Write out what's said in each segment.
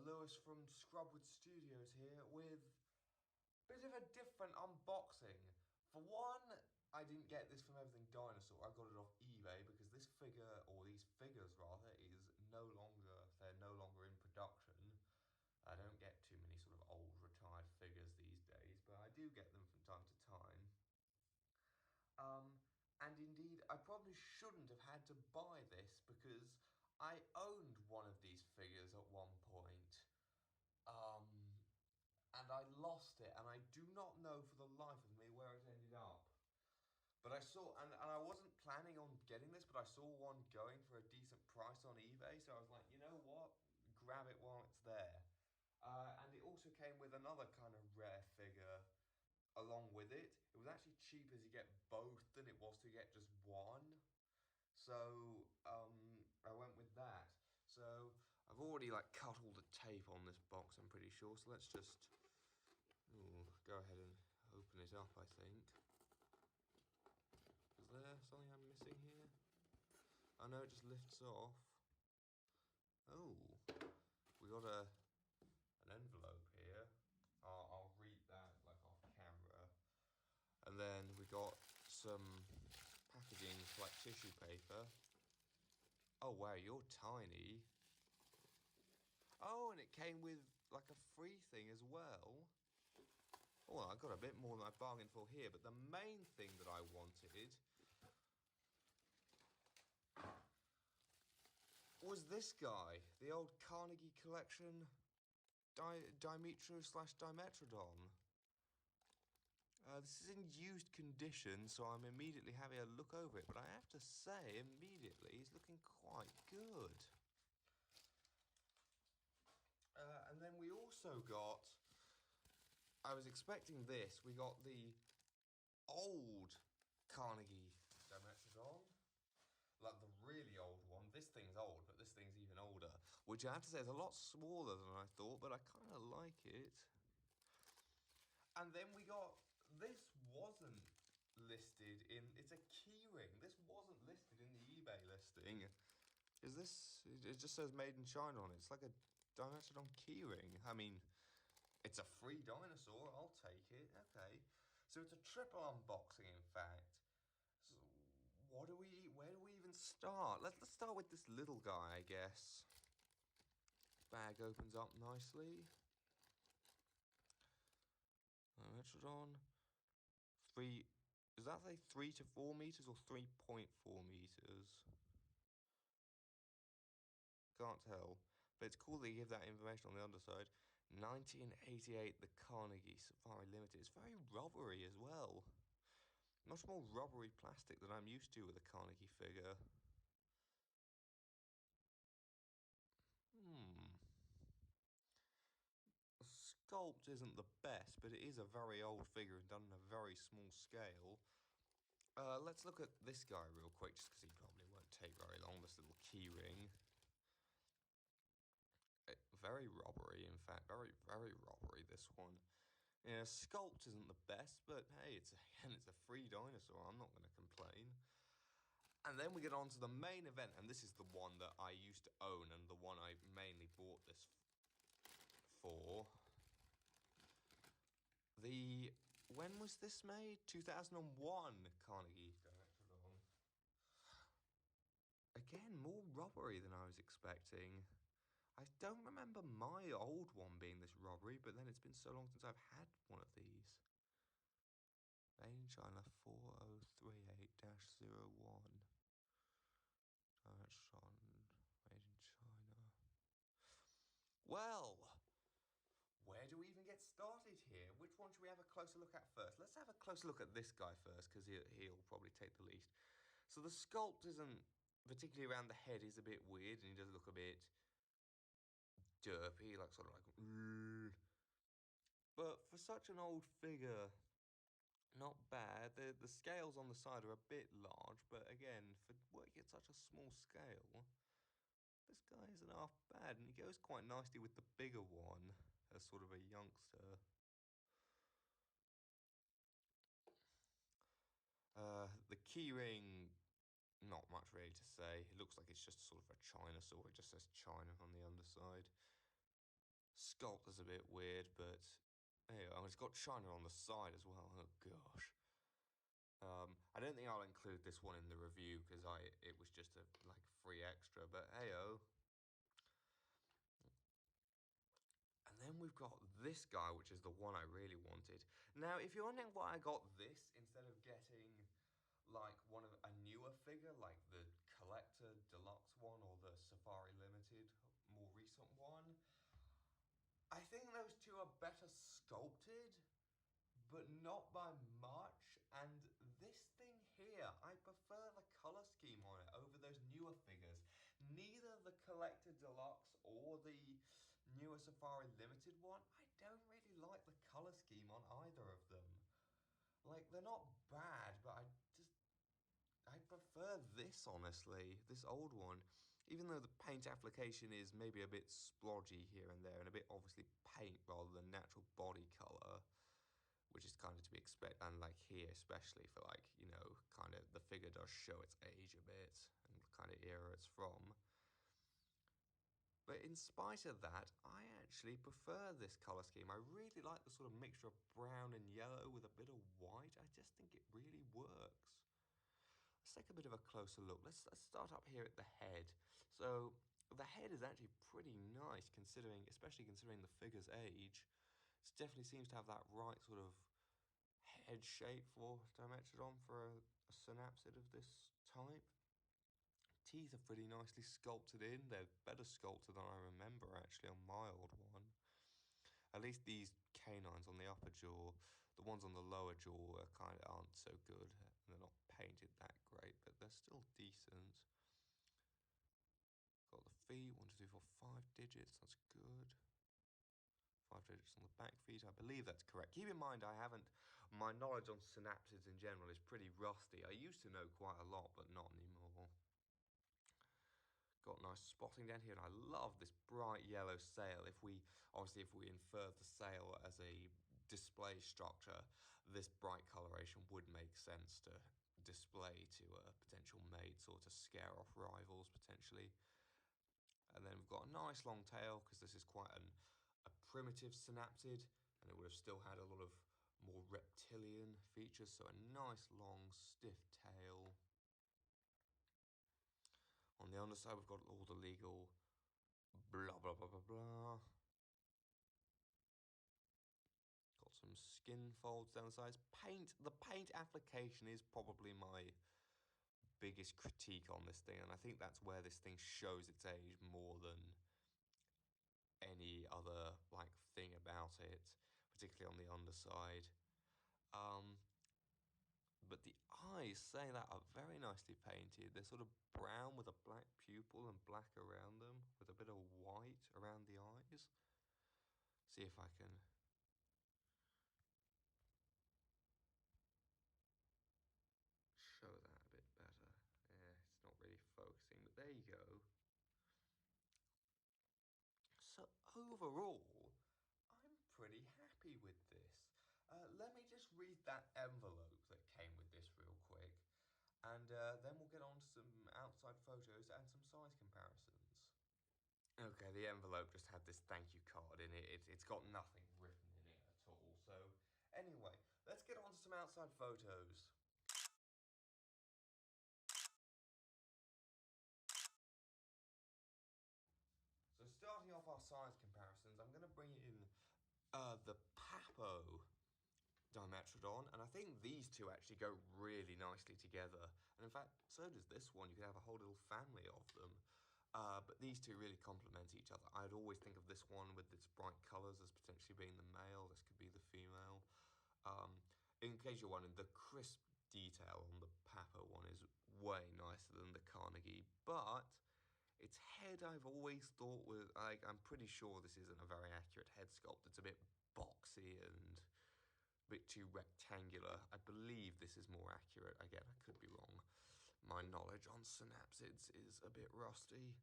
Lewis from Scrubwood Studios here with a bit of a different unboxing. For one, I didn't get this from Everything Dinosaur, I got it off eBay because this figure, or these figures rather, they're no longer in production. I don't get too many sort of old retired figures these days, but I do get them from time to time. And indeed, I probably shouldn't have had to buy this because I owned one of these figures at one point. And I lost it, and I do not know for the life of me where it ended up. But I saw, and I wasn't planning on getting this, but I saw one going for a decent price on eBay, so I was like, you know what, grab it while it's there. And it also came with another kind of rare figure along with it. It was actually cheaper to get both than it was to get just one. So I went with that. So I've already cut all the tape on this box, I'm pretty sure. So let's just go ahead and open it up, I think. Is there something I'm missing here? Oh no, it just lifts off. Oh, we got an envelope here. I'll read that off camera. And then we got some packaging like tissue paper. Oh wow, you're tiny. Oh, and it came with a free thing as well. Well, I got a bit more than I bargained for here, but the main thing that I wanted was this guy, the old Carnegie collection Dimetrodon. This is in used condition, so I'm immediately having a look over it, but I have to say, immediately, he's looking quite good. And then we also got, I was expecting this, we got the old Carnegie Dimetrodon, like the really old one. This thing's old, but this thing's even older, which I have to say is a lot smaller than I thought, but I kind of like it. And then we got, this wasn't listed in, it's a keyring. This wasn't listed in the eBay listing. Is this, it just says made in China on it. It's like a Dimetrodon keyring. I mean, it's a free dinosaur, I'll take it, okay. So it's a triple unboxing, in fact. So where do we even start? Let's start with this little guy, I guess. Bag opens up nicely. Dimetrodon. Does that say 3 to 4 meters or 3.4 meters? Can't tell. But it's cool they give that information on the underside. 1988, the Carnegie Safari Limited. It's very rubbery as well. Much more rubbery plastic than I'm used to with a Carnegie figure. The sculpt isn't the best, but it is a very old figure and done on a very small scale. Let's look at this guy real quick, just because he probably won't take very long, this little keyring. Very rubbery, in fact, very, very rubbery, this one. Yeah, sculpt isn't the best, but hey, it's a free dinosaur, I'm not going to complain. And then we get on to the main event, and this is the one that I used to own, and the one I mainly bought this for. When was this made? 2001 Carnegie Dimetrodon. Again, more rubbery than I was expecting. I don't remember my old one being this rubbery, but then it's been so long since I've had one of these. Made in China 4038-01. Dimetrodon, made in China. Well, where do we even get started here? Which one should we have a closer look at first? Let's have a closer look at this guy first, because he'll probably take the least. So the sculpt isn't, particularly around the head, is a bit weird, and he does look a bit derpy, but for such an old figure, not bad. The scales on the side are a bit large, but again, for working at such a small scale, this guy isn't half bad, and he goes quite nicely with the bigger one as sort of a youngster. The keyring, not much really to say. It looks like it's just sort of a Chinasaur. It just says China on the underside. Sculpt is a bit weird, but hey, oh, it's got China on the side as well. Oh gosh. I don't think I'll include this one in the review because it was just a like free extra. But heyo. And then we've got this guy, which is the one I really wanted. Now, if you're wondering why I got this instead of getting like one of a newer figure, like the Collector Deluxe one or the Safari Limited, more recent one, I think those two are better sculpted, but not by much. And this thing here, I prefer the color scheme on it over those newer figures. Neither the Collector Deluxe or the newer Safari Limited one, I don't really like the color scheme on either of them. Like, they're not bad, but I prefer this, honestly, this old one. Even though the paint application is maybe a bit splodgy here and there, and a bit obviously paint rather than natural body colour, which is kind of to be expected, and like here especially for like, you know, kind of the figure does show its age a bit, and the kind of era it's from. But in spite of that, I actually prefer this colour scheme. I really like the sort of mixture of brown and yellow with a bit of white. I just think it really works. Let's take a bit of a closer look. Let's start up here at the head. So the head is actually pretty nice considering, especially considering the figure's age. It definitely seems to have that right sort of head shape for Dimetrodon for a synapsid of this type. Teeth are pretty nicely sculpted in. They're better sculpted than I remember actually on my old one. At least these canines on the upper jaw, the ones on the lower jaw kind of aren't so good. They're not painted that great, but they're still decent. Got the feet, 1, 2, 3, 4, 5 digits, that's good. 5 digits on the back feet, I believe that's correct. Keep in mind my knowledge on synapsids in general is pretty rusty. I used to know quite a lot, but not anymore. Got nice spotting down here, and I love this bright yellow sail. If we infer the sail as a display structure, this bright coloration would make sense to display to a potential mates or to scare off rivals potentially. And then we've got a nice long tail because this is quite a primitive synapsid, and it would have still had a lot of more reptilian features, so a nice long stiff tail. On the underside, we've got all the legal blah, blah, blah, blah, blah. Got some skin folds down the sides. The paint application is probably my biggest critique on this thing, and I think that's where this thing shows its age more than any other like thing about it, particularly on the underside. But the eyes, saying that, are very nicely painted. They're sort of brown with a black pupil and black around them, with a bit of white around the eyes. See if I can show that a bit better. Yeah, it's not really focusing, but there you go. So overall, I'm pretty happy with this. Let me just read that envelope that came with this real quick, and then we'll get on to some outside photos and some size comparisons. Okay, the envelope just had this thank you card in it. It's got nothing written in it at all. So anyway, let's get on to some outside photos. So starting off our size comparisons, I'm going to bring in the Papo Dimetrodon, and I think these two actually go really nicely together. And in fact, so does this one. You could have a whole little family of them. But these two really complement each other. I'd always think of this one with its bright colours as potentially being the male. This could be the female. In case you're wondering, the crisp detail on the Papo one is way nicer than the Carnegie, but its head I've always thought was, I'm pretty sure this isn't a very accurate head sculpt. It's a bit boxy and a bit too rectangular. I believe this is more accurate. Again, I could be wrong. My knowledge on synapsids is a bit rusty.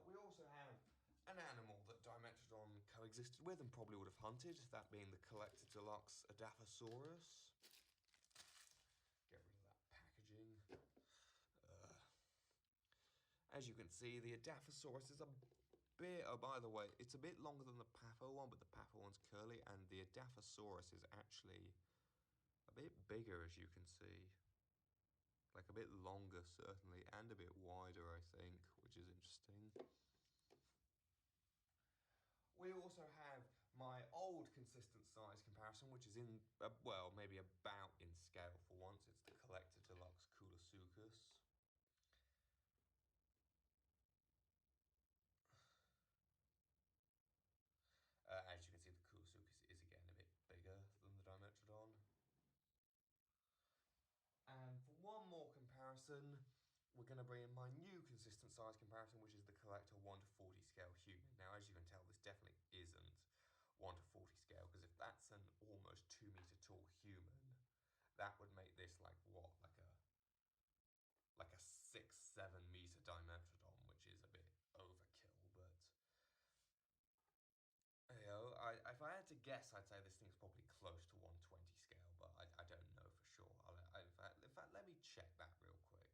We also have an animal that Dimetrodon coexisted with and probably would have hunted, that being the Collector Deluxe Adaphosaurus. Get rid of that packaging. As you can see, the Adaphosaurus is a bit, oh by the way, it's a bit longer than the Papho one, but the Papho one's curly, and the Adaphosaurus is actually a bit bigger, as you can see. Like a bit longer, certainly, and a bit wider, I think, which is interesting. We also have my old consistent size comparison, which is in, well, maybe about in scale for once. It's the Collector Deluxe Coolosuchus. As you can see, the Coolosuchus is again a bit bigger than the Dimetrodon. And for one more comparison, we're going to bring in my new consistent size comparison, which is the Collector 1 to 40 scale human. Now, as you can tell, this definitely isn't 1 to 40 scale, because if that's an almost 2 meter tall human, that would make this like what? Like a 6-7 meter Dimetrodon, which is a bit overkill, but you know, if I had to guess, I'd say this thing's probably close to 120 scale, but I don't know for sure. In fact, let me check that real quick.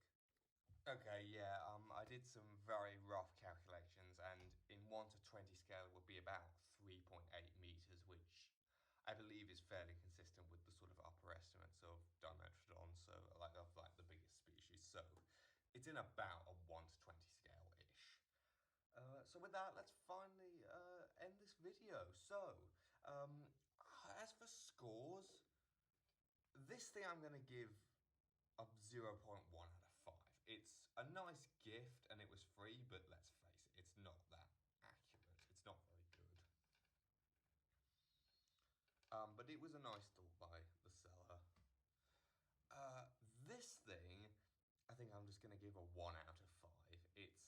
Okay, yeah, I did some very rough calculations, and in 1 to 20 scale would be about 3.8 meters, which I believe is fairly consistent with the sort of upper estimates of Dimetrodon, so like the biggest species. So it's in about a 1 to 20 scale-ish. So with that, let's finally end this video. So, as for scores, this thing I'm going to give a 0.1 out of 5. It's a nice gift and it was free, but let's face it, it's not that accurate. It's not very good. But it was a nice thought by the seller. This thing, I think I'm just going to give a 1 out of 5. It's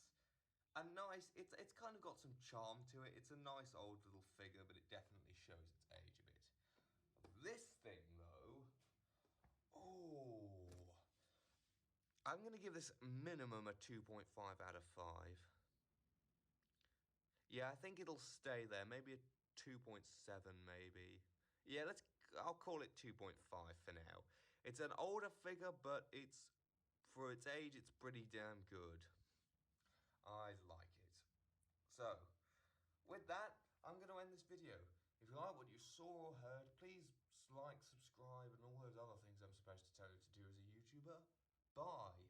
a nice, it's kind of got some charm to it. It's a nice old little figure, but it definitely shows its age a bit. This thing, though, oh, I'm going to give this minimum a 2.5 out of 5. Yeah, I think it'll stay there. Maybe a 2.7, maybe. Yeah, I'll call it 2.5 for now. It's an older figure, but for its age, it's pretty damn good. I like it. So, with that, I'm going to end this video. If you like what you saw or heard, please like, subscribe, and all those other things I'm supposed to tell you to do as a YouTuber. Bye.